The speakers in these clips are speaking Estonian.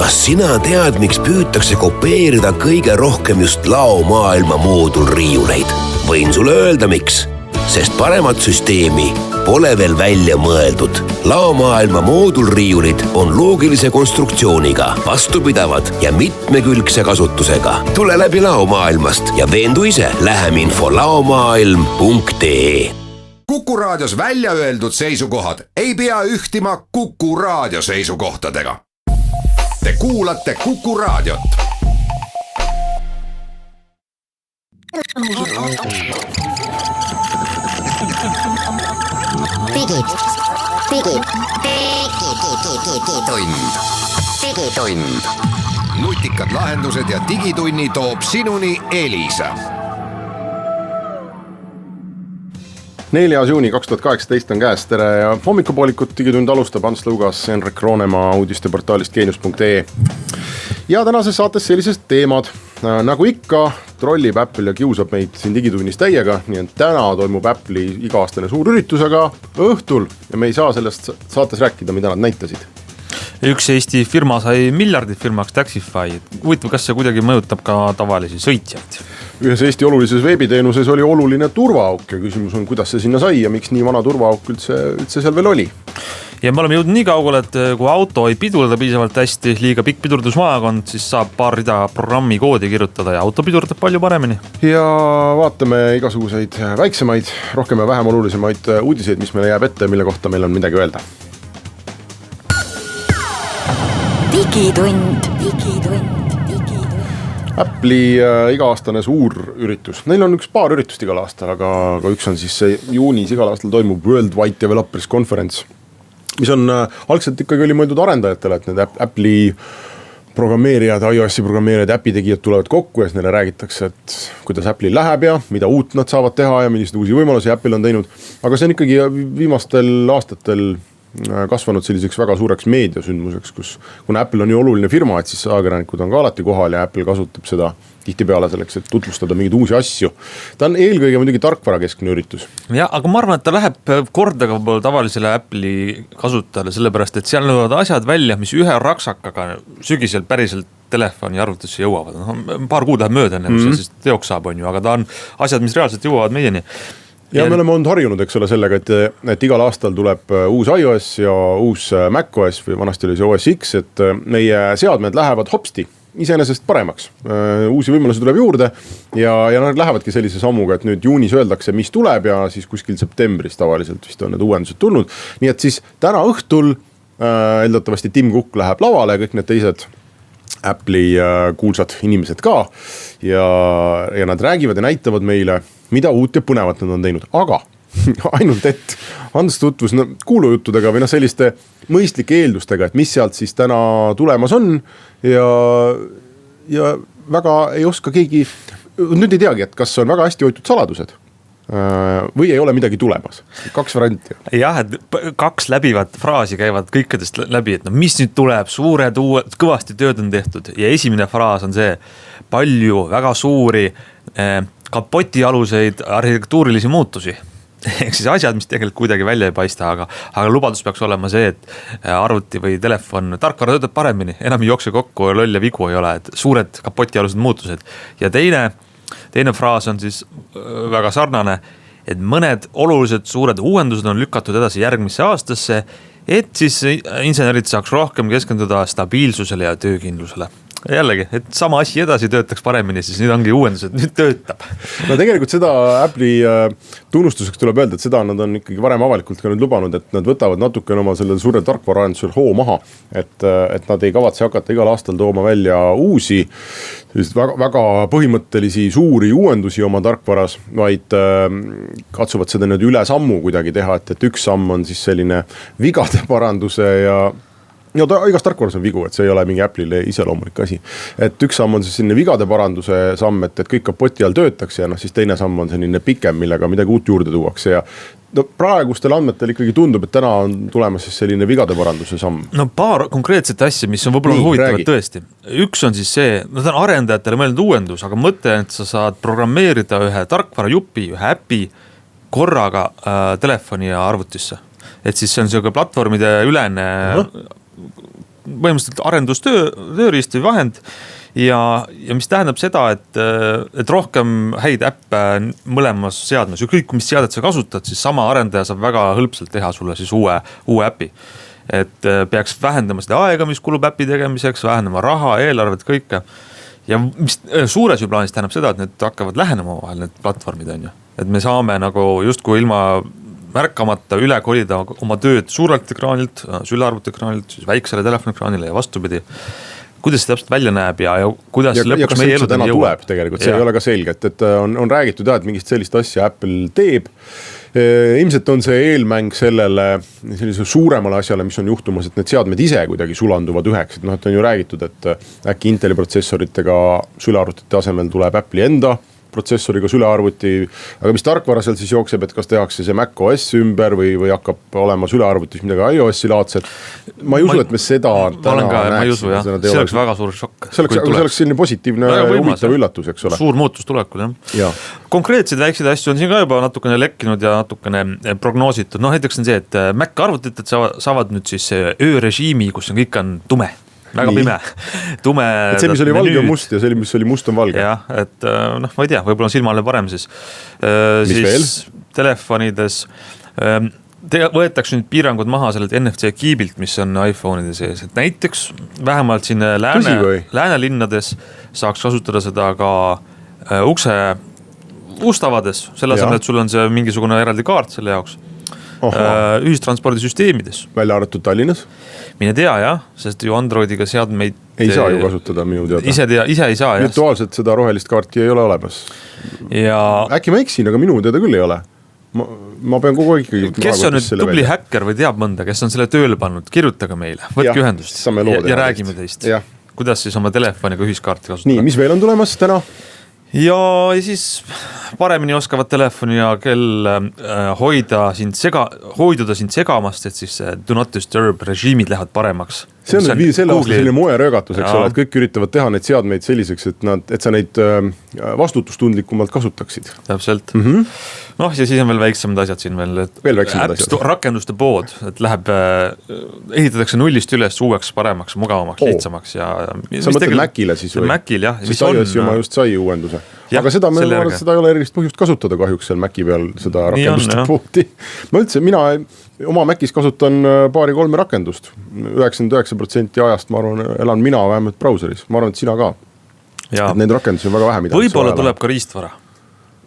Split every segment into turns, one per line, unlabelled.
kas sina tead, miks püütakse kopeerida kõige rohkem just laomaailma moodulriiuleid? Võin sulle öelda, miks. Sest paremat süsteemi pole veel välja mõeldud. Laomaailma moodulriiulid on loogilise konstruktsiooniga, vastupidavad ja mitmekülgse kasutusega. Tule läbi laomaailmast ja veendu ise. Lähem info laomaailm.ee.
Kuku Raadios välja öeldud seisukohad ei pea ühtima Kuku Raadio seisukohtadega. Te kuulate Kuku Raadiot. Digitund. Nutikad lahendused ja digitunni toob sinuni Elisa.
4. juuni 2018 on käes. Tere ja hommikupoolikut. Digitund alustab. Ants Lugas, Henrik Roonemaa uudisteportaalist geenius.ee. Ja tänases saates sellised teemad. Nagu ikka trollib Apple ja kiusab meid siin digitunnis täiega. Nii et täna toimub Apple'i iga-aastane suur üritus, aga õhtul. Ja me ei saa sellest saates rääkida, mida nad näitasid.
Üks Eesti firma sai miljardit firmaks Taxify. Huvitav, kas see kuidagi mõjutab ka tavalisi sõitjaid?
Ühes Eesti olulises veebiteenuses oli oluline turvaauk ja küsimus on, kuidas see sinna sai ja miks nii vana turvaauk üldse seal veel oli. Ja me oleme jõudnud nii kaugele, et kui auto ei pidurda piisavalt hästi, liiga pikk pidurdusmaakond, siis saab paar rida programmi koodi kirjutada ja auto pidurdab palju paremini. Ja vaatame igasuguseid väiksemaid, rohkem ja vähem olulisemaid uudiseid, mis meile jääb ette, mille kohta meil on midagi öelda.
Digitund.
Apple'i iga-aastane suur üritus. Neil on paar üritust igal aastal, aga üks on siis see juunis igal aastal toimub Worldwide Developers Conference, mis on algselt ikkagi oli mõeldud arendajatele, et need Apple'i programmeerijad, iOS-i programmeerijad, äpitegijad tulevad kokku ja siis neile räägitakse, et kuidas Apple'il läheb ja mida uut nad saavad teha ja millised uusi võimalusi Apple on teinud. Aga see on ikkagi viimastel aastatel kasvanud selliseks väga suureks meediasündmuseks, kuna Apple on ju oluline firma, et siis ajakirjanikud on ka alati kohal ja Apple kasutab seda tihtipeale selleks, et tutvustada mingeid uusi asju. Ta on eelkõige muidugi tarkvarakeskne üritus.
Ja, aga ma arvan, et ta läheb korda ka tavalisele Apple'i kasutajale, sellepärast, et seal nõuavad asjad välja, mis ühe raksakaga sügisel päriselt telefoni arvutusse jõuavad. Paar kuud läheb mööda, see siis teoks saab, on ju, aga ta on asjad, mis reaalselt jõuavad meieni.
Ja me oleme olnud harjunud, eks ole, sellega, et igal aastal tuleb uus iOS ja uus macOS või vanasti oli see OS X, et meie seadmed lähevad hopsti iseenesest paremaks. Uusi võimalusi tuleb juurde ja nad lähevadki sellise sammuga, et nüüd juunis öeldakse, mis tuleb ja siis kuskil septembris tavaliselt vist on need uuendused tulnud. Nii et siis täna õhtul eeldatavasti Tim Cook läheb lavale ja kõik need teised Apple'i kuulsad inimesed ka ja nad räägivad ja näitavad meile, mida uut ja põnevat nad on teinud, aga ainult et Hans tutvus kuulujuttudega või selliste mõistlike eeldustega, et mis sealt siis täna tulemas on ja väga ei oska keegi, nüüd ei teagi, et kas on väga hästi hoitud saladused või ei ole midagi tulemas. 2 varianti.
Jah, et 2 läbivat fraasi käivad kõikidest läbi, et mis nüüd tuleb, suured uued, kõvasti tööd on tehtud ja esimene fraas on see, palju väga suuri kapotialuseid arhitektuurilisi muutusi. Ehk siis asjad, mis tegelikult kuidagi välja ei paista, aga lubadus peaks olema see, et arvuti või telefon tarkvara töötab paremini, enam ei jookse kokku, lolle vigu ei ole, et suured kapotialused muutused. Ja teine fraas on siis väga sarnane, et mõned olulised suured uuendused on lükatud edasi järgmisse aastasse, et siis insenerid saaks rohkem keskenduda stabiilsusele ja töökindlusele. Jällegi, et sama asi edasi töötaks paremini, siis nüüd ongi uuendused, nüüd töötab.
No tegelikult seda Apple'i tunnustuseks tuleb öelda, et seda nad on ikkagi varem avalikult ka nüüd lubanud, et nad võtavad natuke oma selle suure tarkvaraarendusel hoo maha, et nad ei kavatse hakata igal aastal tooma välja uusi, väga, väga põhimõttelisi suuri uuendusi oma tarkvaras, vaid katsuvad seda nüüd üle sammu kuidagi teha, et üks samm on siis selline vigade paranduse ja igas tarkvaras on vigu, et see ei ole mingi Apple'ile iseloomulik asi. Et üks samm on siis selline vigade paranduse samm, et kõik kapoti all töötaks ja siis teine samm on selline pikem, millega midagi uut juurde tuuakse ja praegustel andmetel ikkagi tundub, et täna on tulemas siis selline vigade paranduse samm.
No paar konkreetset asja, mis on võib-olla huvitavad tõesti. Üks on siis see, ta on arendajatele mõeldud uuendus, aga mõte, et sa saad programmeerida ühe tarkvarajupi, ühe äpi korraga telefoni ja arvutisse. Et siis see on selline platvormide ülene põhimõtteliselt arendustööriist või vahend. Ja mis tähendab seda, et rohkem häid äppe mõlemas seadmes, ükskõik mis seadet sa kasutad, siis sama arendaja saab väga hõlpsalt teha sulle siis uue äpi. Et peaks vähendama seda aega, mis kulub äpi tegemiseks, vähendama raha, eelarvet, kõike. Ja mis suures ju plaanis tähendab seda, et need hakkavad lähenema vahel, need platvormid on ju. Et me saame nagu justkui ilma märkamata üle kolida oma tööd suurelt ekraanilt, sülearvuti ekraanilt, siis väiksele telefoni-ekraanile ja vastupidi. Kuidas see täpselt välja näeb ja kuidas lõpuks meie elu
täna tuleb tegelikult, see ei ole ka selge, et on räägitud, et mingist sellist asja Apple teeb. Ilmselt on see eelmäng sellele suuremale asjale, mis on juhtumas, et need seadmed ise kuidagi sulanduvad üheks. Et on ju räägitud, et äkki Inteli protsessoritega sülearvutite asemel tuleb Apple'i enda protsessoriga sülearvuti, aga mis tarkvara seal siis jookseb, et kas tehakse see Mac OS ümber või hakkab olema sülearvutis midagi iOS-i laadset. Ma ei usu, et me seda täna
näeks. See oleks väga suur šokk.
See oleks selline positiivne huvitav üllatus, eks ole.
Suur muutus tulekul, jah. Konkreetseid väikseid asju on siin ka juba natukene lekkinud ja natukene prognoositud. Näiteks on see, et Mac arvutid saavad nüüd siis öörežiimi, kus kõik on tume. Väga pime, tume.
Et see, mis oli valge on must ja see, mis oli must on valge.
Jah, et ma ei tea, võib-olla on silmale parem siis.
Mis veel?
Telefonides võetakse nüüd piirangud maha sellelt NFC kiibilt, mis on iPhone'ide sees. Et näiteks vähemalt siin läänelinnades saaks kasutada seda ka ukstavades. Selle asemel, et sul on see mingisugune eraldi kaart selle jaoks. Ühistranspordisüsteemides.
Välja arvatud Tallinnas?
Mine tea jah, sest ju Androidiga seadmeid
ei saa ju kasutada minu teada.
Ise ei saa jah.
Virtuaalselt seda rohelist kaarti ei ole olemas.
Ja
äkki ma eksin, aga minu teada küll ei ole. Ma pean kogu aeg ikkagi.
Kes on nüüd tubli häkker või teab mõnda, kes on selle tööle pannud, kirjutage meile, võtke ühendust ja räägime teist. Kuidas siis oma telefoniga ühiskaarti kasutada.
Nii, mis veel on tulemas täna?
Ja siis paremini oskavad telefoni ja kell hoiduda sind segamast, et siis do not disturb režiimid lähevad paremaks.
See on nüüd selle aasta selline moeröögatus, eks ole, et kõik üritavad teha neid seadmeid selliseks, et sa neid vastutustundlikumalt kasutaksid.
Täpselt. Ja siis on veel väiksemad asjad siin veel.
Veel väiksemad asjad.
Rakenduste pood, et läheb, ehitatakse nullist üles uueks, paremaks, mugavamaks, lihtsamaks.
Sa mõtled Macile siis või?
Macil jah.
Sest iOS-i oma just sai uuenduse. Aga seda ei ole erilist põhjust kasutada kahjuks seal Maci peal, seda rakenduste poodi. Ma üldse, mina oma Macis kasutan 2-3 rakendust. 99% ajast, ma arvan, elan mina vähemalt brauseris. Ma arvan, et sina ka. Et need rakendusi on väga vähe.
Võib-olla tuleb ka riistvara.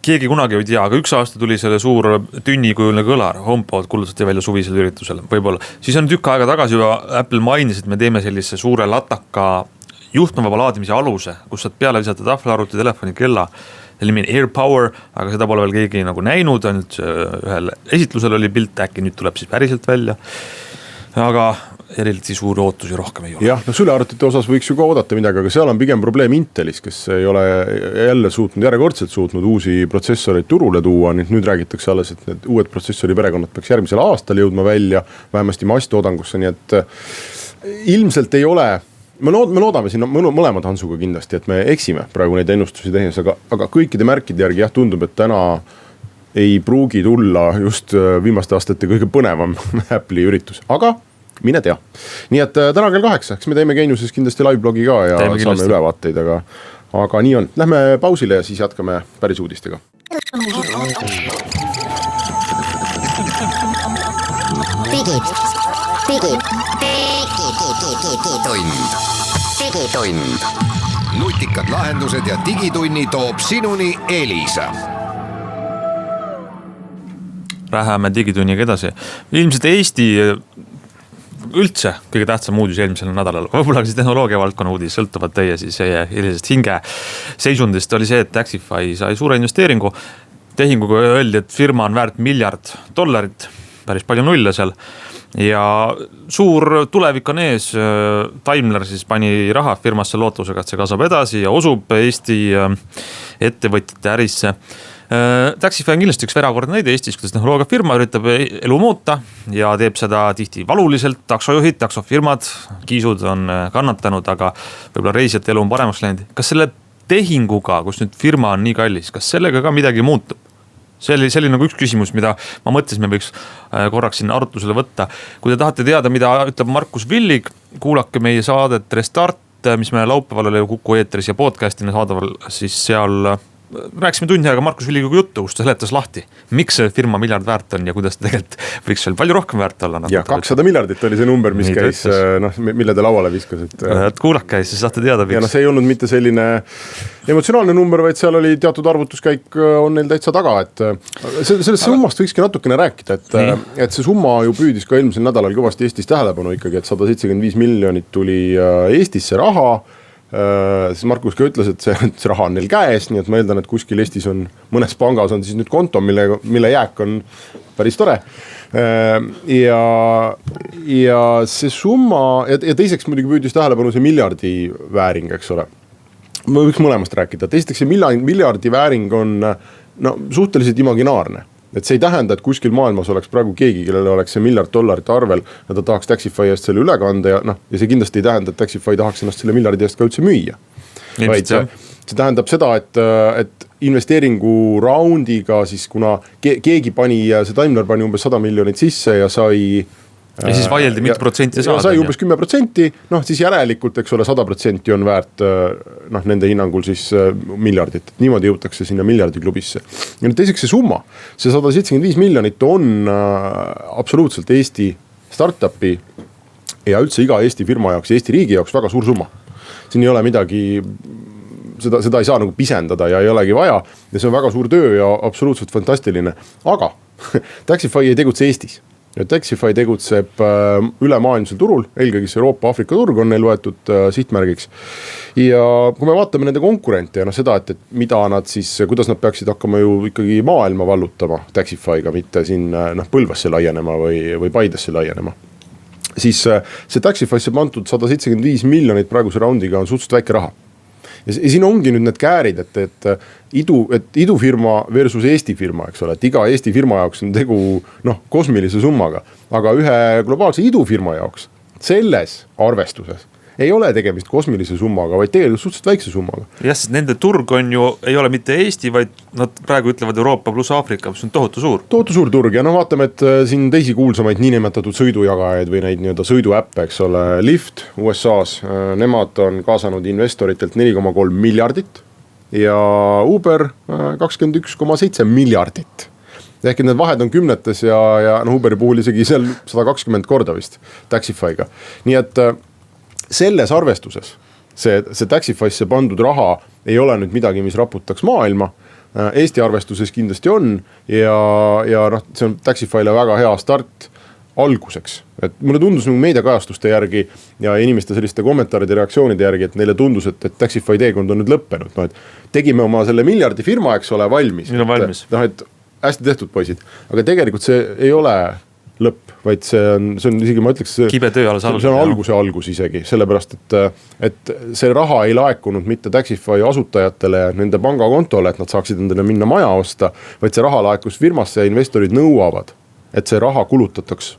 Keegi kunagi ei tea, aga üks aasta tuli selle suur tünnikujuline kõlar, HomePod kuulutati välja suvisel üritusel, võib-olla. Siis on tükk aega tagasi juba Apple mainis, et me teeme sellise suure lataka juhtmevaba laadimise aluse, kus saad peale visata tahvelarvuti, telefoni, kella. Selle nimi on AirPower, aga seda pole veel keegi nagu näinud, ainult ühel esitlusel oli pilt, äkki nüüd tuleb siis päriselt välja. Aga erilisi suuri ootusi rohkem ei ole.
Jah, sülearvutite osas võiks ju ka oodata midagi, aga seal on pigem probleem Intelis, kes ei ole jälle järjekordselt suutnud uusi protsessoreid turule tuua. Nüüd räägitakse alles, et need uued protsessori perekonnad peaks järgmisel aastal jõudma välja, vähemasti masstoodangusse, nii et ilmselt ei ole. Me loodame siin mõlemad Hansuga kindlasti, et me eksime praegu neid ennustusi tehes, aga kõikide märkide järgi jah tundub, et täna ei pruugi tulla just viimaste aastate kõige põnevam Apple'i üritus, aga mine tea. Nii et täna kell 8, eks me teeme Geeniuses kindlasti live-blogi ka ja saame ülevaateid, aga nii on. Lähme pausile ja siis jätkame päris uudistega.
Digitund. Nutikad lahendused ja digitunni toob sinuni Elisa.
Läheme digitunniga edasi. Ilmselt Eesti üldse kõige tähtsam uudis eelmisel nädalal, võib-olla siis tehnoloogia valdkonna uudis, sõltuvad teie siis sellisest hinge seisundist, oli see, et Taxify sai suure investeeringu. Tehinguga öeldi, et firma on väärt $1 miljard, päris palju nulle seal. Ja suur tulevik on ees, Daimler siis pani raha firmasse lootusega, et see kasvab edasi ja usub Eesti ettevõtjate ärisse. Taxify on kindlasti üks verakordne näide Eestis, kuidas tehnoloogiafirma üritab elu muuta ja teeb seda tihti valuliselt. Taksojuhid, taksofirmad, kiisud on kannatanud, aga võib-olla reisijate elu on paremaks läinud. Kas selle tehinguga, kus nüüd firma on nii kallis, kas sellega ka midagi muutub? See oli nagu üks küsimus, mida ma mõtlesin, me võiks korraks sinna arutlusele võtta. Kui te tahate teada, mida ütleb Markus Villig, kuulake meie saadet Restart, mis me laupäeval oli Kuku eetris ja podcastina saadaval, siis seal rääkisime tund aega Markus Villiga juttu, kus ta seletas lahti, miks see firma miljard väärt on ja kuidas ta tegelikult võiks veel palju rohkem väärt olla.
Ja 200 miljardit oli see number, mis käis, mille te lauale viskas.
Kuulake, siis saate teada.
Ja see ei olnud mitte selline emotsionaalne number, vaid seal oli teatud arvutuskäik on neil täitsa taga, et sellest summast võikski natukene rääkida, et see summa ju püüdis ka eelmisel nädalal kõvasti Eestis tähelepanu ikkagi, et 175 miljonit tuli Eestisse raha. Siis Markus ka ütles, et see raha on neil käes, nii et ma eeldan, et kuskil Eestis on mõnes pangas on siis nüüd konto, mille jääk on päris tore. Ja see summa ja teiseks muidugi püüdis tähelepanu see miljardi vääring, eks ole. Ma võiks mõlemast rääkida. Teisteks see miljardi vääring on suhteliselt imaginaarne. Et see ei tähenda, et kuskil maailmas oleks praegu keegi, kellele oleks see $1 miljard arvel ja ta tahaks Taxify eest selle üle kanda ja see kindlasti ei tähenda, et Taxify tahaks ennast selle miljardi eest ka üldse müüa. Vaid see tähendab seda, et investeeringu raundiga siis kuna keegi pani, see Daimler pani umbes 100 miljonit sisse ja sai
ja siis vaieldi mitu protsenti saada.
Sai umbes 10%, siis järelikult, eks ole, 100% on väärt nende hinnangul siis miljardit. Niimoodi jõutakse sinna miljardi klubisse. Ja nüüd teiseks see summa, see 175 miljonit on absoluutselt Eesti startupi ja üldse iga Eesti firma jaoks, Eesti riigi jaoks väga suur summa. Siin ei ole midagi, seda ei saa nagu pisendada ja ei olegi vaja ja see on väga suur töö ja absoluutselt fantastiline. Aga Taxify ei tegutse Eestis. Ja Taxify tegutseb ülemaailmsel turul, eelkõige Euroopa, Afrika turg on neil võetud sihtmärgiks. Ja kui me vaatame nende konkurente ja seda, et mida nad siis, kuidas nad peaksid hakkama ju ikkagi maailma vallutama Taxifyga, mitte siin Põlvasse laienema või Paidesse laienema. Siis see Taxifysse pandud 175 miljonit praeguse raundiga on suhteliselt väike raha. Ja siin ongi nüüd need käärid, et idufirma versus Eesti firma, eks ole, et iga Eesti firma jaoks on tegu kosmilise summaga, aga ühe globaalse idufirma jaoks selles arvestuses ei ole tegemist kosmilise summaga, vaid tegelikult suhteliselt väikse summaga.
Jah, sest nende turg on ju, ei ole mitte Eesti, vaid nad praegu ütlevad Euroopa pluss Afrika, mis on tohutu suur.
Tohutu suur turg ja vaatame, et siin teisi kuulsamaid niinimetatud sõidujagajaid või neid nii-öelda sõiduäppe, eks ole, Lyft USA-s, nemad on kaasanud investoritelt 4,3 miljardit ja Uber 21,7 miljardit. Ehk need vahed on kümnetes ja Uberi puhul isegi seal 120 korda vist Taxifyga. Nii et selles arvestuses see Taxifysse pandud raha ei ole nüüd midagi, mis raputaks maailma. Eesti arvestuses kindlasti on ja see on Taxifyle väga hea start alguseks. Et mulle tundus meediakajastuste järgi ja inimeste selliste kommentaaride reaktsioonide järgi, et neile tundus, et Taxify teekond on nüüd lõppenud. Et tegime oma selle miljardi firma, eks ole, valmis. Et hästi tehtud poisid, aga tegelikult see ei ole lõpp, vaid see on isegi, ma ütleks,
kibe töö alles
see on alguse algus isegi, sellepärast, et see raha ei laekunud mitte Taxify asutajatele nende pangakontole, et nad saaksid endale minna maja osta, vaid see raha laekus firmasse ja investorid nõuavad, et see raha kulutataks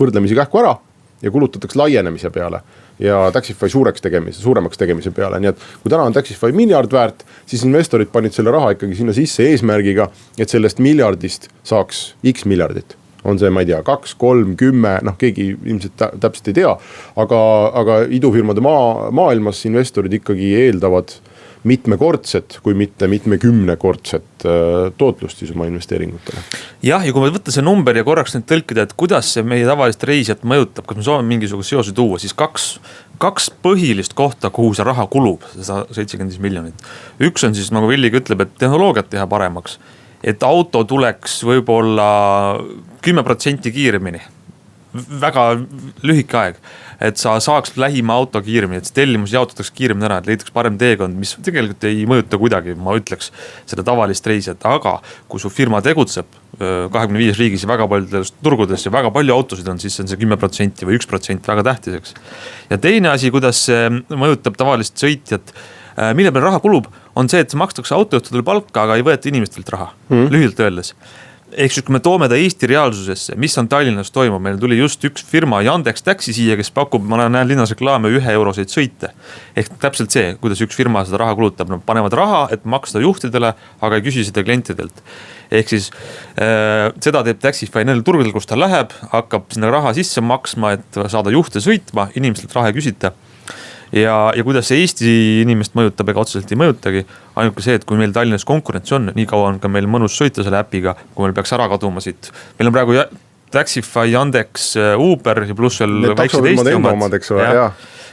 võrdlemisi kähku ära ja kulutataks laienemise peale ja Taxify suuremaks tegemise peale. Nii et kui täna on Taxify miljard väärt, siis investorid panid selle raha ikkagi sinna sisse eesmärgiga, et sellest miljardist saaks X miljardit. On see, ma ei tea, 2, 3, 10, keegi ilmselt täpselt ei tea, aga idufirmade maailmas investorid ikkagi eeldavad mitmekordset, kui mitte mitmekümnekordset tootlust siis oma investeeringutele.
Jah, ja kui me võtta see number ja korraks nüüd tõlkida, et kuidas see meie tavalist reisijat mõjutab, kas me soovime mingisugust seosi tuua, siis kaks põhilist kohta, kuhu see raha kulub, 175 miljonit. Üks on siis, nagu Villig ütleb, et tehnoloogiat teha paremaks. Et auto tuleks võib-olla 10% kiiremini, väga lühike aeg, et sa saaks lähima auto kiiremini, et tellimus jaotataks kiiremini ära, et leidaks parem teekond, mis tegelikult ei mõjuta kuidagi, ma ütleks, seda tavalist reisijat, aga kui su firma tegutseb 25 riigis ja väga paljudes turgudes ja väga palju autosid on, siis on see 10% või 1% väga tähtiseks. Ja teine asi, kuidas see mõjutab tavalist sõitjat, mille peal raha kulub, on see, et makstakse autojuhtudel palka, aga ei võeta inimestelt raha, lühidalt öeldes. ehk siis kui me toome ta Eesti reaalsusesse, mis on Tallinnas toimub, meil tuli just üks firma Yandex Taxi siia, kes pakub, ma näen linnas reklaame 1 euroseid sõite. Ehk täpselt see, kuidas üks firma seda raha kulutab, nad panevad raha, et maksta juhtidele, aga ei küsi seda klientidelt. Ehk siis seda teeb Taxify neil turgudel, kus ta läheb, hakkab sinna raha sisse maksma, et saada juhte sõitma, inimestelt raha ei küsita. Ja kuidas see Eesti inimest mõjutab, ega otseselt ei mõjutagi. Ainuke see, et kui meil Tallinnas konkurents on, nii kaua on ka meil mõnus sõita selle äpiga, kui meil peaks ära kaduma siit. Meil on praegu Taxify, Yandex, Uber ja pluss veel väiksed Eesti omad.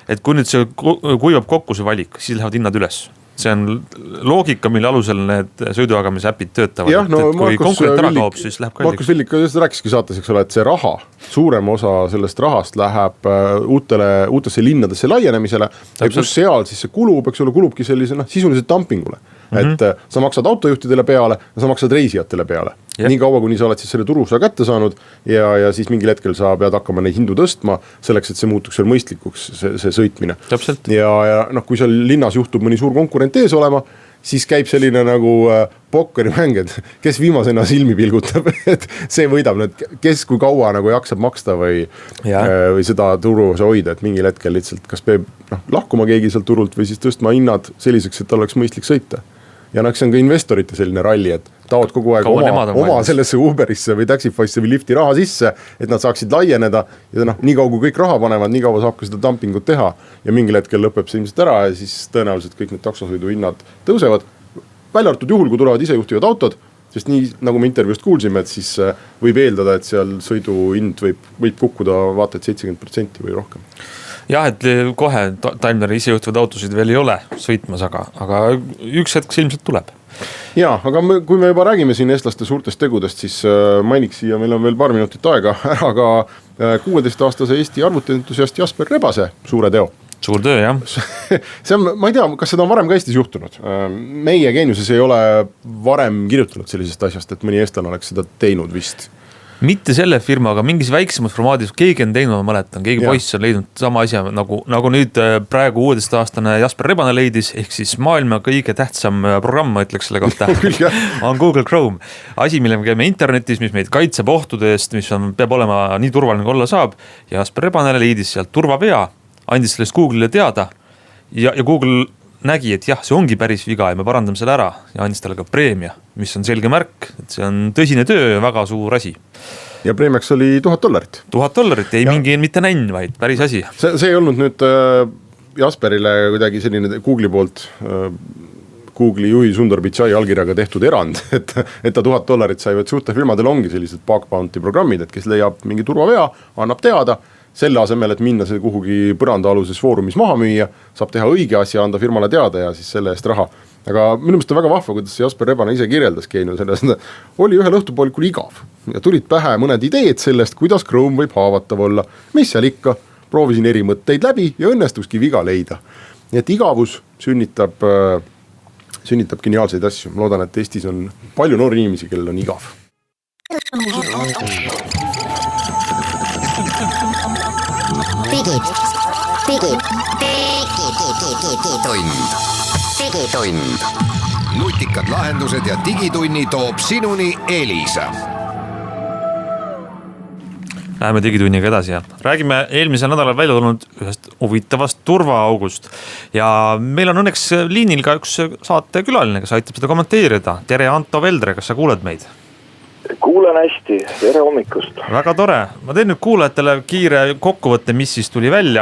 Et kui nüüd see kuivab kokku see valik, siis lähevad hinnad üles. See on loogika, mille alusel need sõidujagamise äpid töötavad.
Jah, no,
et kui konkurent ära kaob, siis läheb kalliks.
Markus Villik rääkiski saates, eks ole, et see raha, suurem osa sellest rahast läheb uutesse linnadesse laienemisele. Ja kus seal siis see kulub, eks ole, kulubki sellise sisuliselt dumpingule. Et sa maksad autojuhtidele peale ja sa maksad reisijatele peale. Nii kaua, kuni sa oled siis selle turusa kätte saanud ja siis mingil hetkel sa pead hakkama neid hindu tõstma selleks, et see muutuks seal mõistlikuks, see sõitmine.
Täpselt.
Ja kui seal linnas juhtub mõni suur konkurent ees olema, siis käib selline nagu pokkerimäng, et kes viimasena silmi pilgutab, et see võidab nüüd, kes kui kaua nagu jaksab maksta või seda turuosa hoida, et mingil hetkel lihtsalt kas peab lahkuma keegi sealt turult või siis tõstma hinnad selliseks, et oleks mõistlik sõita. Ja see on ka investorite selline ralli, et taod kogu aeg oma sellesse Uberisse või Taxify'sse või Lifti raha sisse, et nad saaksid laieneda ja nii kaua kui kõik raha panevad, nii kaua saab ka seda dumpingut teha ja mingil hetkel lõpeb see ilmselt ära ja siis tõenäoliselt kõik need taksosõidu hinnad tõusevad. Välja arvatud juhul, kui tulevad isejuhtivad autod, sest nii nagu me intervjuust kuulsime, et siis võib eeldada, et seal sõidu hind võib kukkuda vaata et 70% või rohkem.
Jah, et kohe Daimleri isejuhtivad autosid veel ei ole sõitmas, aga üks hetk ilmselt tuleb.
Jaa, aga kui me juba räägime siin eestlaste suurtest tegudest, siis mainiks siia, meil on veel paar minutit aega, ära ka 16-aastase Eesti arvutientusiast Jasper Rebase suure teo.
Suur töö, jah.
See on, ma ei tea, kas seda on varem ka Eestis juhtunud. Meie Geeniuses ei ole varem kirjutanud sellisest asjast, et mõni eestlane oleks seda teinud vist.
Mitte selle firma, aga mingis väiksemas formaadis keegi on teinud, ma mäletan, keegi poiss on leidnud sama asja, nagu nüüd praegu 16-aastane Jasper Rebane leidis, ehk siis maailma kõige tähtsam programm, ma ütleks selle kohta, on Google Chrome. Asi, mille me käime internetis, mis meid kaitseb ohtude eest, mis peab olema nii turvaline kui olla saab. Ja Jasper Rebane leidis sealt turvavea, andis sellest Google'ile teada ja Google nägi, et jah, see ongi päris viga ja me parandame selle ära ja andis talle ka preemia, mis on selge märk, et see on tõsine töö ja väga suur asi.
Ja preemiaks oli $1000.
$1000, ei mingi mitte nänn, vaid päris asi.
See ei olnud nüüd Jasperile kuidagi selline Google'i poolt Google'i juhi Sundar Pichai allkirjaga tehtud erand, et ta $1000 sai, et suurte firmadel ongi sellised bug bounty programmid, et kes leiab mingi turvavea, annab teada, selle asemel, et minna see kuhugi põrandaaluses foorumis maha müüa, saab teha õige asja, anda firmale teada ja siis selle eest raha. Aga minu meelest on väga vahva, kuidas Jasper Rebane ise kirjeldas Geenius, oli ühel õhtupoolikul igav ja tulid pähe mõned ideed sellest, kuidas Chrome võib haavatav olla, mis seal ikka, proovisin eri mõtteid läbi ja õnnestukski viga leida. Nii et igavus sünnitab geniaalseid asju. Ma loodan, et Eestis on palju noori inimesi, kellel on igav.
Digitund. Nutikad lahendused ja digitunni toob sinuni Elisa.
Läheme digitunniga edasi ja räägime eelmisel nädalal välja tulnud ühest huvitavast turvaaugust. Ja meil on õnneks liinil ka üks saatekülaline, kes aitab seda kommenteerida. Tere, Anto Veldre, kas sa kuuled meid?
Kuulen hästi, tere hommikust.
Väga tore, ma teen nüüd kuulajatele kiire kokkuvõtte, mis siis tuli välja.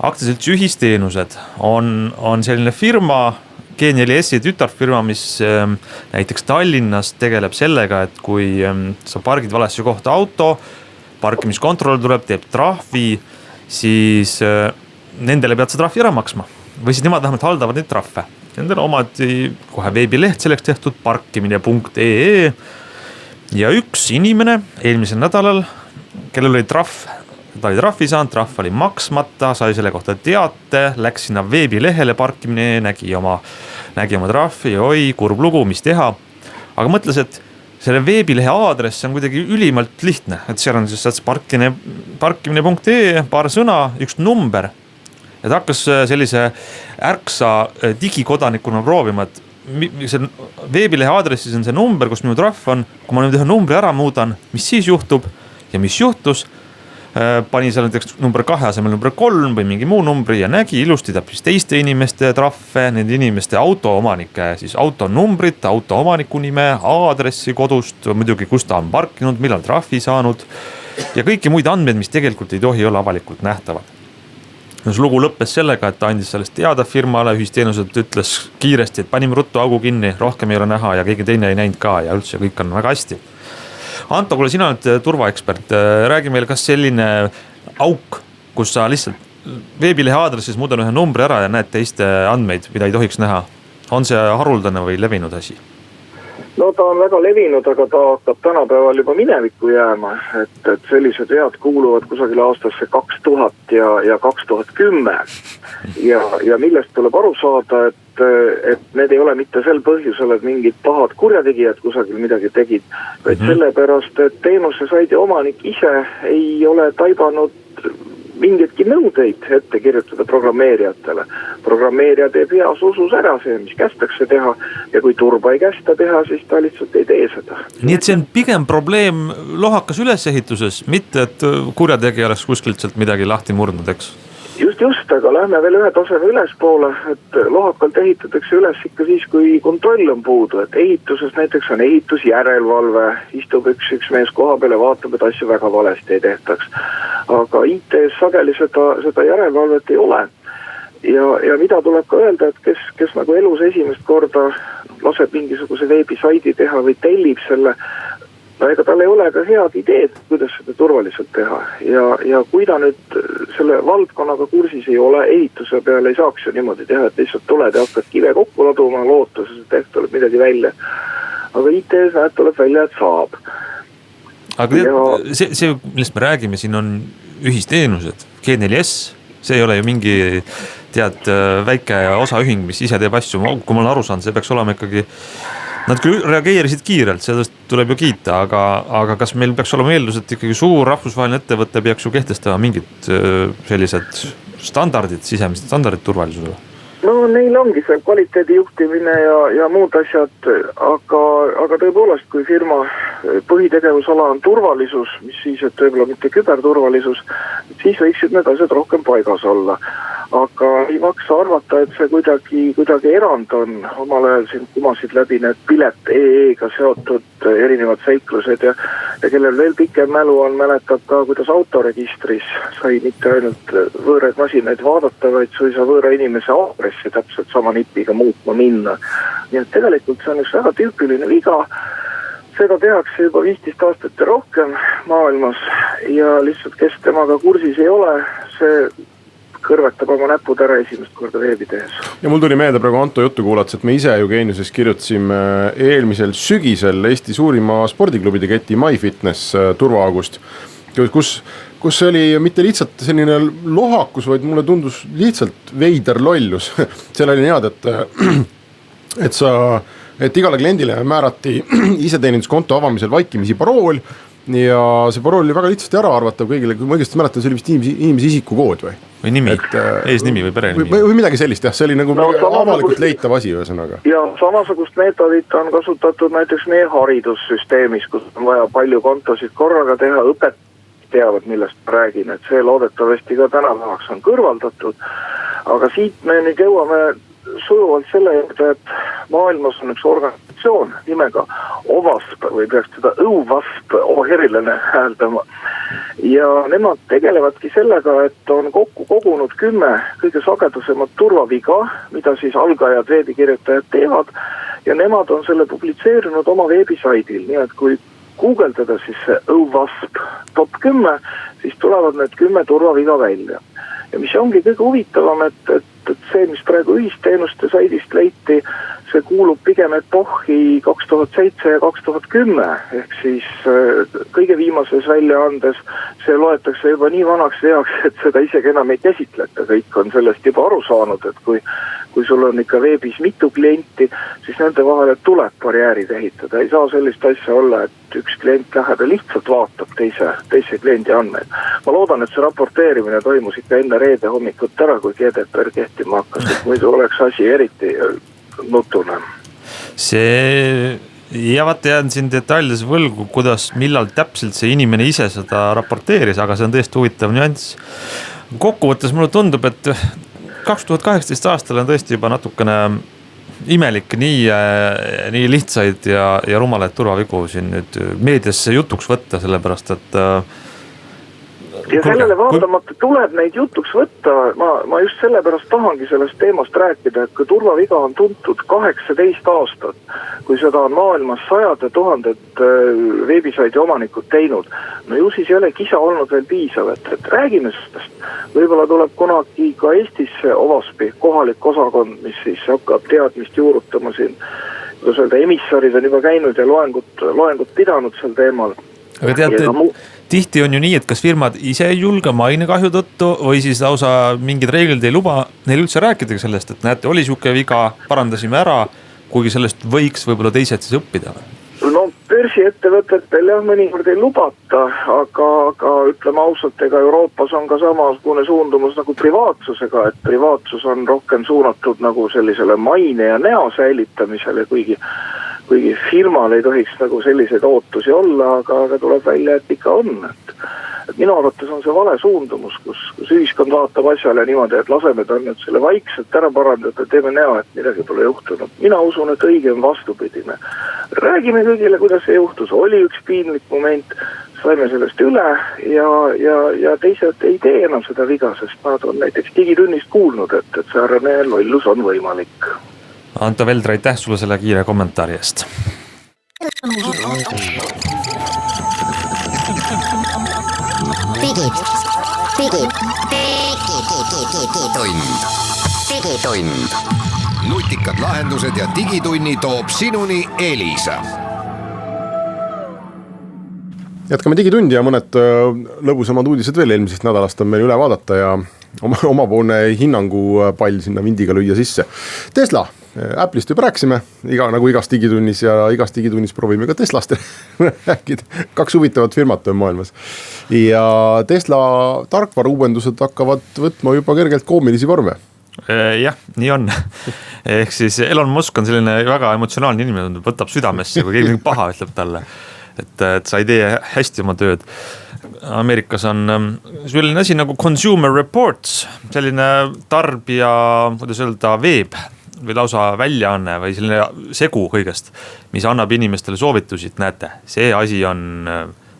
Aktsiaselts Ühisteenused on selline firma, G4S tütarfirma, mis näiteks Tallinnas tegeleb sellega, et kui sa pargid valesse kohta auto, parkimiskontroll tuleb, teeb trahvi, siis nendele pead sa trahvi ära maksma. Või siis nemad vähemalt haldavad neid trahve. Nendele omad kohe veebileht selleks tehtud parkimine.ee. Ja üks inimene eelmisel nädalal, kellel oli trahv, ta oli trahvi saanud, trahv oli maksmata, sai selle kohta teate, läks sinna veebilehele parkimine, nägi oma trahvi, oi, kurb lugu, mis teha. Aga mõtles, et selle veebilehe aadress on kuidagi ülimalt lihtne, et seal on siis parkimine.ee, paar sõna, üks number. Ja ta hakkas sellise ärksa digikodanikuna proovima, et see veebilehe aadressis on see number, kus minu trahv on, kui ma nüüd ühe numbri ära muudan, mis siis juhtub ja mis juhtus. Pani seal näiteks number 2 asemel number 3 või mingi muu numbri ja nägi ilusti täpselt teiste inimeste trahve, nende inimeste autoomanike, siis auto numbrit, auto omaniku nime, aadressi kodust, muidugi kus ta on parkinud, millal trahvi saanud ja kõiki muid andmeid, mis tegelikult ei tohi olla avalikult nähtavad. See lugu lõppes sellega, et ta andis sellest teada firmale, ühisteenused ütles kiiresti, et panime ruttu augu kinni, rohkem ei ole näha ja keegi teine ei näinud ka ja üldse kõik on väga hästi. Anto, kuule, sina oled turvaekspert, räägi meil, kas selline auk, kus sa lihtsalt veebilehe aadressis muudan ühe numbri ära ja näed teiste andmeid, mida ei tohiks näha, on see haruldane või levinud asi?
No ta on väga levinud, aga ta hakkab tänapäeval juba minevikku jääma, et sellised vead kuuluvad kusagile aastasse 2000 ja 2010 ja millest tuleb aru saada, et need ei ole mitte sel põhjusel, et mingid pahad kurjategijad kusagil midagi tegid, vaid sellepärast, et teenuse saidi omanik ise ei ole taibanud mingitki nõudeid ette kirjutada programmeerijatele. Programmeerija teeb heas usus ära see, mis kästakse teha ja kui turba ei kästa teha, siis ta lihtsalt ei tee seda.
Nii et see on pigem probleem lohakas ülesehituses, mitte et kurjategija oleks kuskilt sealt midagi lahti murdnud, eks?
Just, aga lähme veel ühe taseme ülespoole, et lohakalt ehitatakse üles ikka siis, kui kontroll on puudu, et ehituses näiteks on ehitusjärelevalve, istub üks mees koha peale, vaatab, et asju väga valesti ei tehtaks. Aga IT-s sageli seda järelevalvet ei ole. Ja mida tuleb ka öelda, et kes nagu elus esimest korda laseb mingisuguse veebisaidi teha või tellib selle, no ega tal ei ole ka head ideed, kuidas seda turvaliselt teha ja kui ta nüüd selle valdkonnaga kursis ei ole, ehituse peale ei saaks ju niimoodi teha, et lihtsalt tuled ja hakkad kive kokku laduma lootuses, et ehk tuleb midagi välja. Aga IT-s näed tuleb välja, et saab.
Aga see, millest me räägime, siin on ühisteenused, G4S, see ei ole ju mingi väike osaühing, mis ise teeb asju, kui ma olen aru saanud, see peaks olema ikkagi. Nad küll reageerisid kiirelt, sellest tuleb ju kiita, aga kas meil peaks olema eeldus, et ikkagi suur rahvusvaheline ettevõte peaks ju kehtestama mingid sellised standardid, sisemised standardid turvalisusele?
No neil ongi see kvaliteedijuhtimine ja muud asjad, aga tõepoolest, kui firma põhitegevusala on turvalisus, mis siis, et võib-olla mitte küberturvalisus, siis võiksid need asjad rohkem paigas olla. Aga ei maksa arvata, et see kuidagi erand on. Omal ajal siin kumasid läbi need pilet.ee-ga seotud erinevad seiklused ja kellel veel pikem mälu on, mäletab ka, kuidas autoregistris sai mitte ainult võõraid masinaid vaadata, vaid suisa võõra inimese aadressi täpselt sama nipiga muutma minna. Nii et tegelikult see on üks väga tüüpiline viga. Seda tehakse juba 15 aastat ja rohkem maailmas ja lihtsalt kes temaga kursis ei ole, see kõrvetab oma näpud ära esimest korda veebi tehes. Ja
mul tuli meelde praegu Anto juttu kuulates, et me ise ju Geeniuses kirjutasime eelmisel sügisel Eesti suurima spordiklubide keti MyFitness turvaaugust, kus oli mitte lihtsalt selline lohakus, vaid mulle tundus lihtsalt veider lollus. Seal oli niimoodi, et igale kliendile määrati iseteeninduskonto avamisel vaikimisi parool ja see parool oli väga lihtsasti ära arvatav kõigile, kui ma õigesti mäletan, see oli vist inimese isikukood või
nimi, eesnimi või perenimi.
Või midagi sellist, jah, see oli nagu avalikult leitav asi ühesõnaga.
Ja samasugust meetodit on kasutatud näiteks meie haridussüsteemis, kus on vaja palju kontosid korraga teha, õpet teavad, millest ma räägin, et see loodetavasti ka tänapäevaks on kõrvaldatud. Aga siit me nüüd jõuame sujuvalt selle juurde, et maailmas on üks organisatsioon nimega OWASP või peaks teda OWASP erilane hääldama. Ja nemad tegelevadki sellega, et on kokku kogunud 10 kõige sagedasemat turvaviga, mida siis algajad veebikirjutajad teevad ja nemad on selle publitseerinud oma veebisaidil, nii et kui guugeldada siis see OWASP top 10, siis tulevad need 10 turvaviga välja. Ja mis ongi kõige huvitavam, et see, mis praegu ühisteenuste saidist leiti, see kuulub pigem epohhi 2007 ja 2010, ehk siis kõige viimases väljaandes see loetakse juba nii vanaks veaks, et seda isegi enam ei käsitleta. Kõik on sellest juba aru saanud, et kui sul on ikka veebis mitu klienti, siis nende vahele tuleb barjäärid ehitada. Ei saa sellist asja olla, et üks klient läheb ja lihtsalt vaatab teise kliendi andmeid. Ma loodan, et see raporteerimine toimus ikka enne reede hommikut ära, kui GDPR kehtima hakkas, et muidu oleks asi eriti nutune.
see ja vaata, jään siin detailides võlgu, kuidas, millal täpselt see inimene ise seda raporteeris, aga see on tõesti huvitav nüanss. Kokkuvõttes mulle tundub, et 2018 aastal on tõesti juba natukene imelik nii lihtsaid ja rumalaid turvavigu siin nüüd meediasse jutuks võtta, sellepärast et
ja sellele vaatamata tuleb neid jutuks võtta, ma just sellepärast tahangi sellest teemast rääkida, et kui turvaviga on tuntud 18 aastat, kui seda on maailmas sajad ja tuhanded veebisaidi omanikud teinud, no ju siis ei ole kisa olnud veel piisav, et räägime sellest. Võib-olla tuleb kunagi ka Eestisse Ovaspi kohalik osakond, mis siis hakkab teadmist juurutama siin, kuidas öelda, emissarid on juba käinud ja loengut pidanud sel teemal.
Aga teate, tihti on ju nii, et kas firmad ise ei julge mainekahju tõttu või siis lausa mingid reeglid ei luba neil üldse rääkidagi sellest, et näete, oli siuke viga, parandasime ära, kuigi sellest võiks võib-olla teised siis õppida.
No börsiettevõtetel jah, mõnikord ei lubata, aga ütleme ausalt, ega Euroopas on ka samasugune suundumus nagu privaatsusega, et privaatsus on rohkem suunatud nagu sellisele maine ja näo säilitamisele, kuigi firmal ei tohiks nagu selliseid ootusi olla, aga tuleb välja, et ikka on. Et minu arvates on see vale suundumus, kus ühiskond vaatab asjale niimoodi, et laseme ta nüüd selle vaikselt ära parandada, teeme näo, et midagi pole juhtunud. Mina usun, et õige on vastupidine. Räägime kõigile, kuidas see juhtus. Oli üks piinlik moment, saime sellest üle ja teised ei tee enam seda viga, sest nad on näiteks digitunnist kuulnud, et säärane lollus on võimalik.
Anto Veldre, aitäh sulle selle kiire kommentaari eest.
Digitund. Nutikad lahendused ja digitunni toob sinuni Elisa.
Jätkame digitundi ja mõned lõbusamad uudised veel eelmisest nädalast on meil üle vaadata ja omapoolne hinnangu pall sinna vindiga lüüa sisse. Tesla, Apple'ist juba rääksime, nagu igas digitunnis ja igas digitunnis proovime ka Teslast rääkida. 2 huvitavat firmat on maailmas. Ja Tesla tarkvara uuendused hakkavad võtma juba kergelt koomilisi vorme.
Jah, nii on. Ehk siis Elon Musk on selline väga emotsionaalne inimene, võtab südamesse, kui keegi paha ütleb talle, et sa ei tee hästi oma tööd. Ameerikas on selline asi nagu Consumer Reports, selline tarbija, kuidas öelda, veeb või lausa väljaanne või selline segu kõigest, mis annab inimestele soovitusi, et näete, see asi on,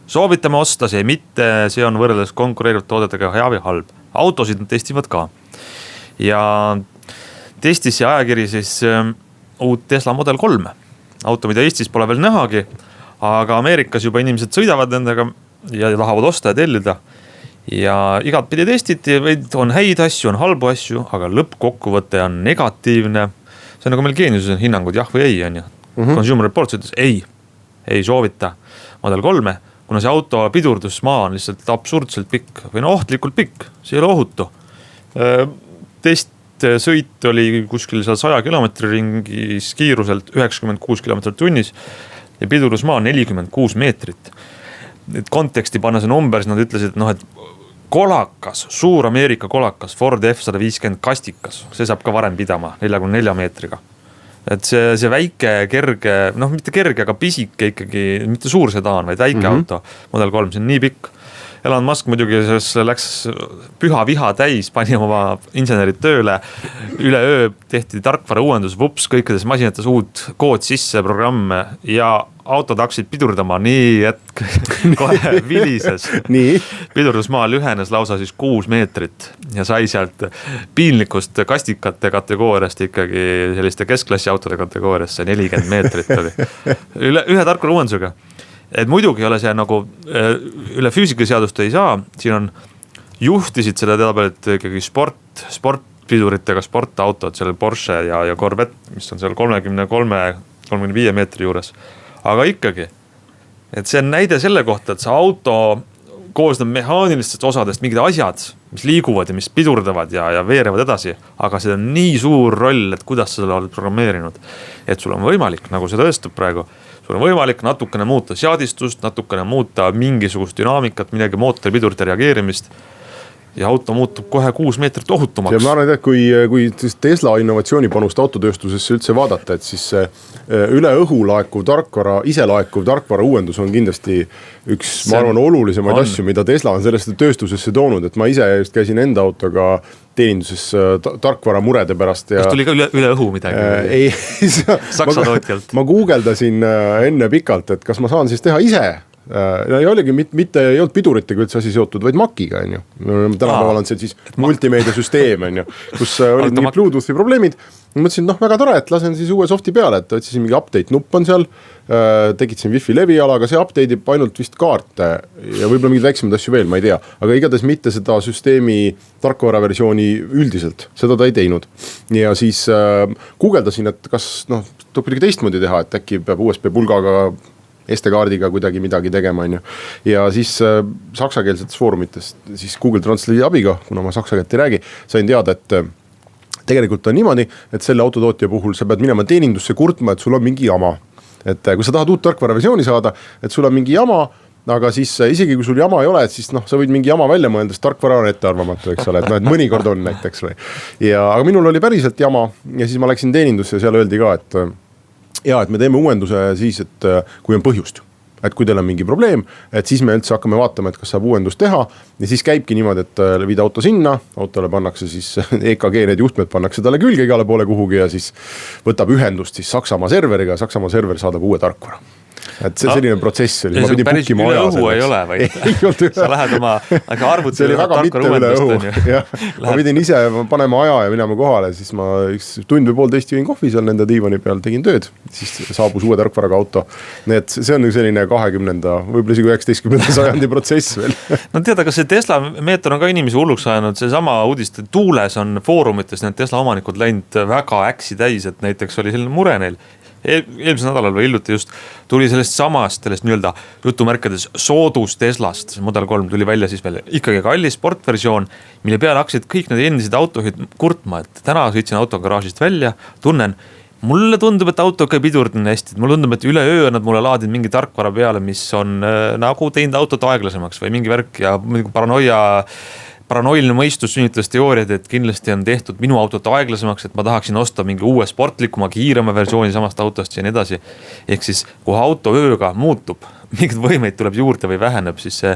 soovitame osta, see mitte, see on võrreldes konkureerivat toodetega hea või halb. Autosid nad testivad ka. Ja testis see ajakiri siis uut Tesla Model 3. Auto, mida Eestis pole veel nähagi, aga Ameerikas juba inimesed sõidavad nendega ja tahavad osta ja tellida. Ja igat pidi testiti, on häid asju, on halbu asju, aga lõppkokkuvõte on negatiivne. See on nagu meil Geeniuses hinnangud jah või ei on ju. Consumer Reports ütles ei soovita Model 3, kuna see auto pidurdusmaa on lihtsalt absurdselt pikk või ohtlikult pikk, see ei ole ohutu. Testsõit oli kuskil 100 kilomeetri ringis kiiruselt 96 kilomeetrit tunnis ja pidurdusmaa 46 meetrit. Konteksti panna see number, siis nad ütlesid, et kolakas, suur Ameerika kolakas, Ford F-150 kastikas, see saab ka varem pidama 44 meetriga. Et see väike, kerge, mitte kerge, aga pisike ikkagi, mitte suur sedaan, vaid väike auto, Model 3, see on nii pikk. Elon Musk muidugi läks püha viha täis, pani oma insenerid tööle, üle öö tehti tarkvara uuendus, vups, kõikides masinates uut kood sisse, programme ja autod hakkasid pidurdama nii, et kohe vilises. Pidurdusmaa lühenes lausa siis 6 meetrit ja sai sealt piinlikust kastikate kategooriast ikkagi selliste keskklassi autode kategooriasse 40 meetrit oli. Ühe tarkvara uuendusega. Et muidugi ei ole see nagu üle füüsikaseadust ei saa, siin on juhtisid seda teadapäevat ikkagi sportpiduritega sportautod, seal Porsche ja Corvette, mis on seal 33-35 meetri juures. Aga ikkagi, et see on näide selle kohta, et see auto koosneb mehaanilistest osadest mingid asjad, mis liiguvad ja mis pidurdavad ja veerevad edasi, aga see on nii suur roll, et kuidas sa selle oled programmeerinud, et sul on võimalik, nagu see tõestub praegu, sul on võimalik natukene muuta seadistust, natukene muuta mingisugust dünaamikat, midagi mootori pidurite reageerimist. ja auto muutub kohe 6 meetrit ohutumaks.
Ja ma arvan, et kui Tesla innovatsioonipanust autotööstusesse üldse vaadata, et siis üle õhu laekuv tarkvara, ise laekuv tarkvara uuendus on kindlasti üks, ma arvan, olulisemaid asju, mida Tesla on sellest tööstusesse toonud, et ma ise just käisin enda autoga teeninduses tarkvara murede pärast.
Kas tuli ka üle õhu midagi? Saksa tootjalt.
Ma guugeldasin enne pikalt, et kas ma saan siis teha ise. No ei oligi mitte ei olnud piduritega üldse asi seotud, vaid Maciga, on ju. Tänapäeval on see siis multimeediasüsteem, on ju, kus olid nii Bluetoothi probleemid. Ma mõtlesin, väga tore, et lasen siis uue softi peale, et otsisin mingi update nupp on seal, tekitasin Wi-Fi levialaga, see update ib ainult vist kaarte ja võib-olla mingid väiksemad asju veel, ma ei tea, aga igatahes mitte seda süsteemi tarkvara versiooni üldiselt, seda ta ei teinud. Ja siis guugeldasin, et kas tuleb kuidagi teistmoodi teha, et äkki peab USB pulgaga SD-kaardiga kuidagi midagi tegema, on ju. Ja siis saksakeelsetes foorumites, siis Google Translate'i abiga, kuna ma saksa keelt ei räägi, sain teada, et tegelikult on niimoodi, et selle autotootja puhul sa pead minema teenindusse kurtma, et sul on mingi jama. Et kui sa tahad uut tarkvara versiooni saada, et sul on mingi jama, aga siis isegi kui sul jama ei ole, et siis sa võid mingi jama välja mõelda, sest tarkvara on ettearvamatu, eks ole, et mõnikord on näiteks. Aga minul oli päriselt jama ja siis ma läksin teenindusse ja seal öeldi ka, et me teeme uuenduse siis, et kui on põhjust. Et kui teil on mingi probleem, et siis me üldse hakkame vaatama, et kas saab uuendust teha ja siis käibki niimoodi, et viida auto sinna, autole pannakse siis EKG, need juhtmed pannakse talle külge igale poole kuhugi ja siis võtab ühendust siis Saksamaa serveriga ja Saksamaa server saadab uue tarkvara. Et see selline protsess oli, ma pidin pukkima aja
selleks. Ei ole, vaid sa lähed oma arvuti.
See oli väga mitte üle õhu. Ma pidin ise panema aja ja minema kohale, siis ma tund või poolteist jõin kohvi seal nende diivani peal, tegin tööd, siis saabus uue tarkvaraga auto. Nii et see on selline 20. võib-olla isegi 19. sajandi protsess veel.
No teada, kas see Tesla meeter on ka inimesi hulluks ajanud, see sama uudist, Tuules on foorumites need Tesla omanikud läinud väga äksi täis, et näiteks oli selline mure neil. Eelmisel nädalal või hiljuti just tuli sellest nii-öelda jutumärkides soodus Teslast, Model 3 tuli välja siis veel ikkagi kallis sportversioon, mille peale hakkasid kõik need endised autojuhid kurtma, et täna sõitsin autogaraažist välja, tunnen, mulle tundub, et auto ikka pidurdin hästi, mulle tundub, et üle öö nad mulle laadid mingi tarkvara peale, mis on nagu teinud autot aeglasemaks või mingi värk ja paranoiline mõistus sünnitas teooriad, et kindlasti on tehtud minu autot aeglasemaks, et ma tahaksin osta mingi uue sportlikuma, kiirema versiooni samast autost ja nii edasi. Ehk siis, kui auto ööga muutub, mingid võimeid tuleb juurde või väheneb, siis see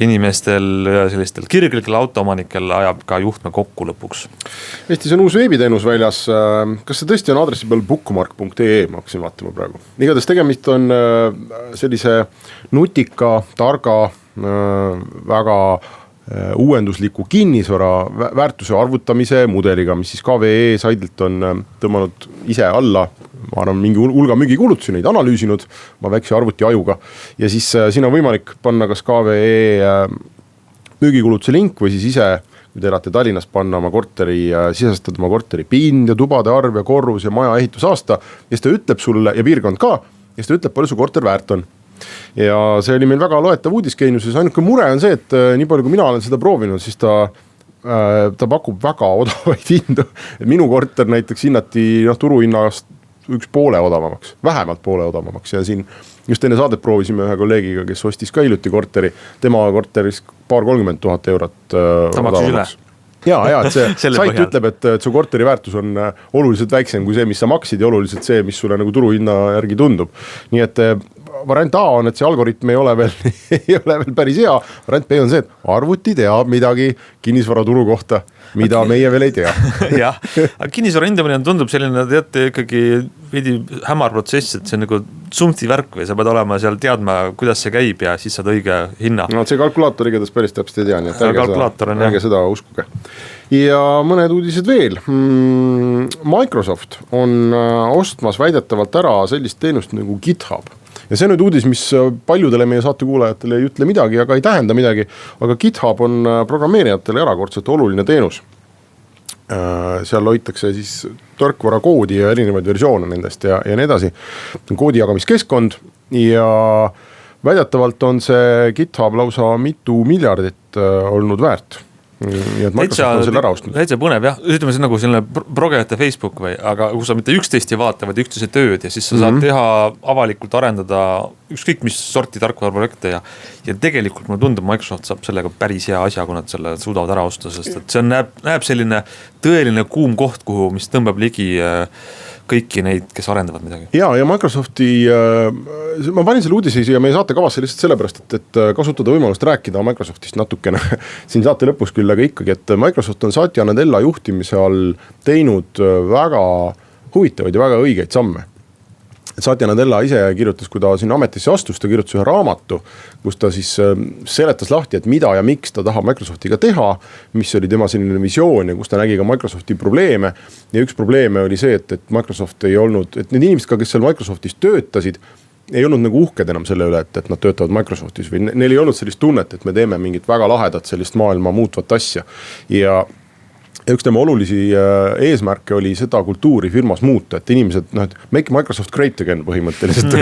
inimestel sellistel kirglikel autoomanikel ajab ka juhtme kokku lõpuks.
Eestis on uus veebiteenus väljas. Kas see tõesti on aadressi peal bookmark.ee, ma hakkasin vaatama praegu. Igatahes tegemist on sellise nutika, targa, väga uuendusliku kinnisvara väärtuse arvutamise mudeliga, mis siis KVE saidilt on tõmmanud ise alla, ma arvan, mingi hulga müügikulutusi neid analüüsinud, ma väikse arvuti ajuga. Ja siis siin on võimalik panna kas KVE müügikulutuse link või siis ise, kui te elate Tallinnas, panna oma korteri, sisestada oma korteri pind ja tubade arv ja korrus ja maja ehitusaasta. Ja siis ta ütleb sulle ja piirkond ka, ja siis ta ütleb, palju su korter väärt on. Ja see oli meil väga loetav uudisgeeniuses, ainuke mure on see, et nii palju kui mina olen seda proovinud, siis ta pakub väga odavaid hindu. Minu korter näiteks hinnati turuhinnast 1,5 odavamaks, vähemalt 1,5 odavamaks ja siin just enne saadet proovisime ühe kolleegiga, kes ostis ka hiljuti korteri, tema korteris 20–30 000 eurot odavamaks. Ja, et see sait ütleb, et su korteri väärtus on oluliselt väiksem kui see, mis sa maksid ja oluliselt see, mis sulle nagu turuhinna järgi tundub. Nii et variant A on, et see algoritm ei ole veel päris hea. Variant B on see, et arvuti teab midagi kinnisvaraturu kohta, mida meie veel ei tea.
Jah, aga kinnisvara hindamine tundub selline, teate ikkagi veidi hämar protsess, et see on nagu sumti värk või sa pead olema seal teadma, kuidas see käib ja siis saad õige hinna. No
see kalkulaator igatahes päris täpselt ei tea, nii et ärge seda uskuge. Ja mõned uudised veel. Microsoft on ostmas väidetavalt ära sellist teenust nagu GitHub. Ja see on nüüd uudis, mis paljudele meie saatekuulajatele ei ütle midagi, aga ei tähenda midagi. Aga GitHub on programmeerijatele erakordselt oluline teenus. Seal hoitakse siis tarkvara koodi ja erinevaid versioone nendest ja nii edasi. Koodi jagamiskeskkond ja väidetavalt on see GitHub lausa mitu miljardit olnud väärt. Nii et Microsoft on selle ära ostnud.
Täitsa põnev jah, ütleme see nagu selline progejate Facebook või, aga kus sa mitte üksteist ei vaata, vaid üksteise tööd ja siis sa saad teha avalikult arendada ükskõik mis sorti tarkvaraprojekte ja tegelikult mulle tundub, Microsoft saab sellega päris hea asja, kui nad selle suudavad ära osta, sest et see näeb selline tõeline kuum koht, kuhu, mis tõmbab ligi kõiki neid, kes arendavad midagi. Ja
Microsofti, ma panin selle uudise ja meie saate kavasse lihtsalt sellepärast, et kasutada võimalust rääkida Microsoftist natukene siin saate lõpus küll, aga ikkagi, et Microsoft on Satya Nadella juhtimise all teinud väga huvitavaid ja väga õigeid samme. Satya Nadella ise kirjutas, kui ta siin ametisse astus, ta kirjutas ühe raamatu, kus ta siis seletas lahti, et mida ja miks ta tahab Microsoftiga teha, mis oli tema selline visioon ja kus ta nägi ka Microsofti probleeme. Ja üks probleeme oli see, et Microsoft ei olnud, et need inimesed, kes seal Microsoftis töötasid, ei olnud nagu uhked enam selle üle, et nad töötavad Microsoftis või neil ei olnud sellist tunnet, et me teeme mingit väga lahedat sellist maailma muutvat asja. Ja üks tema olulisi eesmärke oli seda kultuuri firmas muuta, et inimesed, et make Microsoft great again põhimõtteliselt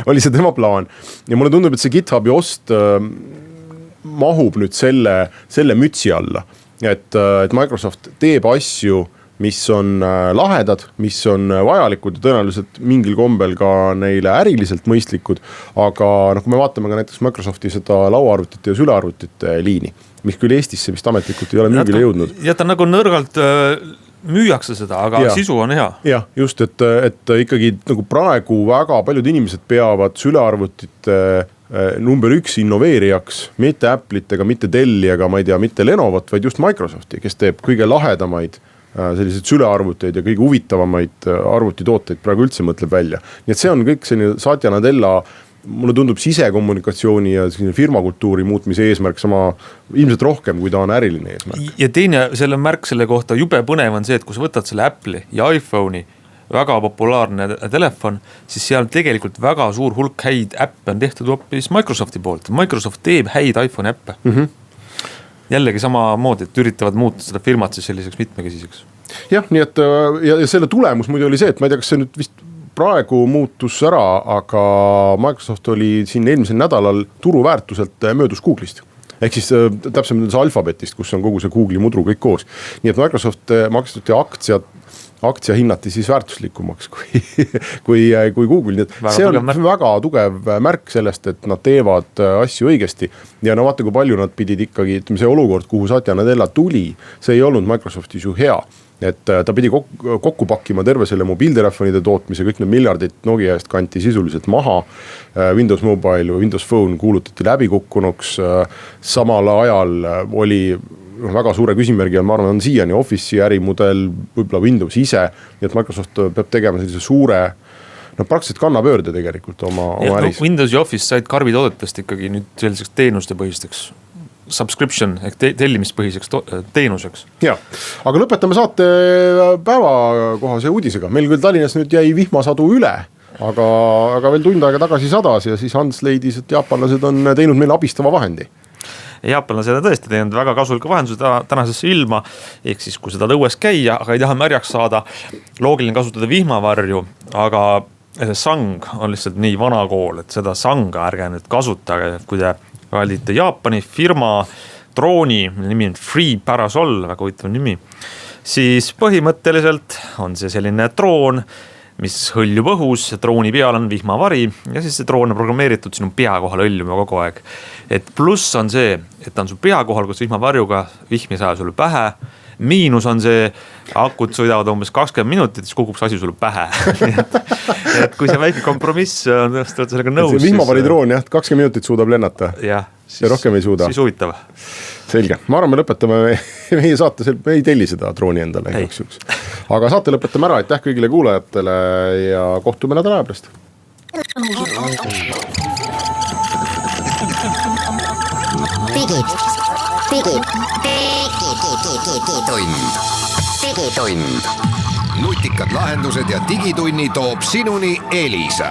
oli see tema plaan. Ja mulle tundub, et see GitHubi ost mahub nüüd selle mütsi alla, et Microsoft teeb asju, mis on lahedad, mis on vajalikud ja tõenäoliselt mingil kombel ka neile äriliselt mõistlikud, aga kui me vaatame ka näiteks Microsofti seda lauaarvutite ja sülearvutite liini, mis küll Eestisse vist ametlikult ei ole müügile jõudnud.
Ja ta nagu nõrgalt müüakse seda, aga sisu on hea.
Jah, just, et ikkagi nagu praegu väga paljud inimesed peavad sülearvutite number 1 innoveerijaks, mitte Apple'it ega mitte Delli ega ma ei tea, mitte Lenovot, vaid just Microsofti, kes teeb kõige lahedamaid selliseid sülearvuteid ja kõige huvitavamaid arvutitooteid praegu üldse mõtleb välja. Nii et see on kõik selline Satya Nadella, mulle tundub sisekommunikatsiooni ja firmakultuuri muutmise eesmärk sama ilmselt rohkem, kui ta on äriline eesmärk.
Ja teine selle märk selle kohta jube põnev on see, et kui sa võtad selle Apple'i ja iPhone'i, väga populaarne telefon, siis seal tegelikult väga suur hulk häid äppe on tehtud hoopis Microsofti poolt. Microsoft teeb häid iPhone äppe. Jällegi sama moodi, et üritavad muuta seda firmat siis selliseks mitmekesiseks.
Jah, nii et ja selle tulemus muidu oli see, et ma ei tea, kas see nüüd vist praegu muutus ära, aga Microsoft oli siin eelmisel nädalal turuväärtuselt möödus Google'ist. Ehk siis täpsemalt Alphabetist, kus on kogu see Google'i mudru kõik koos. Nii et Microsofti aktsia hinnati siis väärtuslikumaks kui Google. Nii et see on väga tugev märk sellest, et nad teevad asju õigesti. Ja vaata, kui palju nad pidid ikkagi, see olukord, kuhu Satya Nadella tuli, see ei olnud Microsoftis ju hea. Et ta pidi kokku pakkima terve selle mobiiltelefonide tootmise, kõik need miljardid Nokia eest kanti sisuliselt maha. Windows Mobile või Windows Phone kuulutati läbikukkunuks. Samal ajal oli väga suure küsimärgi, ma arvan, on siiani Office'i ärimudel, võib-olla Windows ise, nii et Microsoft peab tegema sellise suure, praktiliselt kannapöörde tegelikult oma äris.
Windows ja Office said karbitoodetest ikkagi nüüd selliseks teenuste põhisteks subscription ehk tellimispõhiseks teenuseks.
Ja, aga lõpetame saate päevakohase uudisega. Meil küll Tallinnas nüüd jäi vihmasadu üle, aga veel tund aega tagasi sadas ja siis Hans leidis, et jaapanlased on teinud meile abistava vahendi.
Jaapanlased on tõesti teinud väga kasuliku vahenduse tänasesse ilma, ehk siis kui seda õues käia, aga ei taha märjaks saada, loogiline kasutada vihmavarju, aga sang on lihtsalt nii vana kool, et seda sanga ärge nüüd kasutage, kui te valite Jaapani firma drooni, mille nimi on Free Parasol, väga huvitav nimi, siis põhimõtteliselt on see selline droon, mis hõljub õhus, drooni peal on vihmavari ja siis see droon on programmeeritud sinu pea kohal hõljuma kogu aeg. Et pluss on see, et ta on su pea kohal, kus vihmavarjuga vihm ei saa sulle pähe. Miinus on see, akud sõidavad umbes 20 minutit, siis kukub see asi sulle pähe. et kui see väike kompromiss on tõesti sellega nõus.
See vihmavaridroon jah, 20 minutit suudab lennata ja rohkem ei suuda.
Siis huvitav.
Selge, ma arvan, me lõpetame meie saate, me ei telli seda drooni endale. Aga saate lõpetame ära, aitäh kõigile kuulajatele ja kohtume nädala aja pärast.
Digitund. Nutikad lahendused ja digitunni toob sinuni Elisa.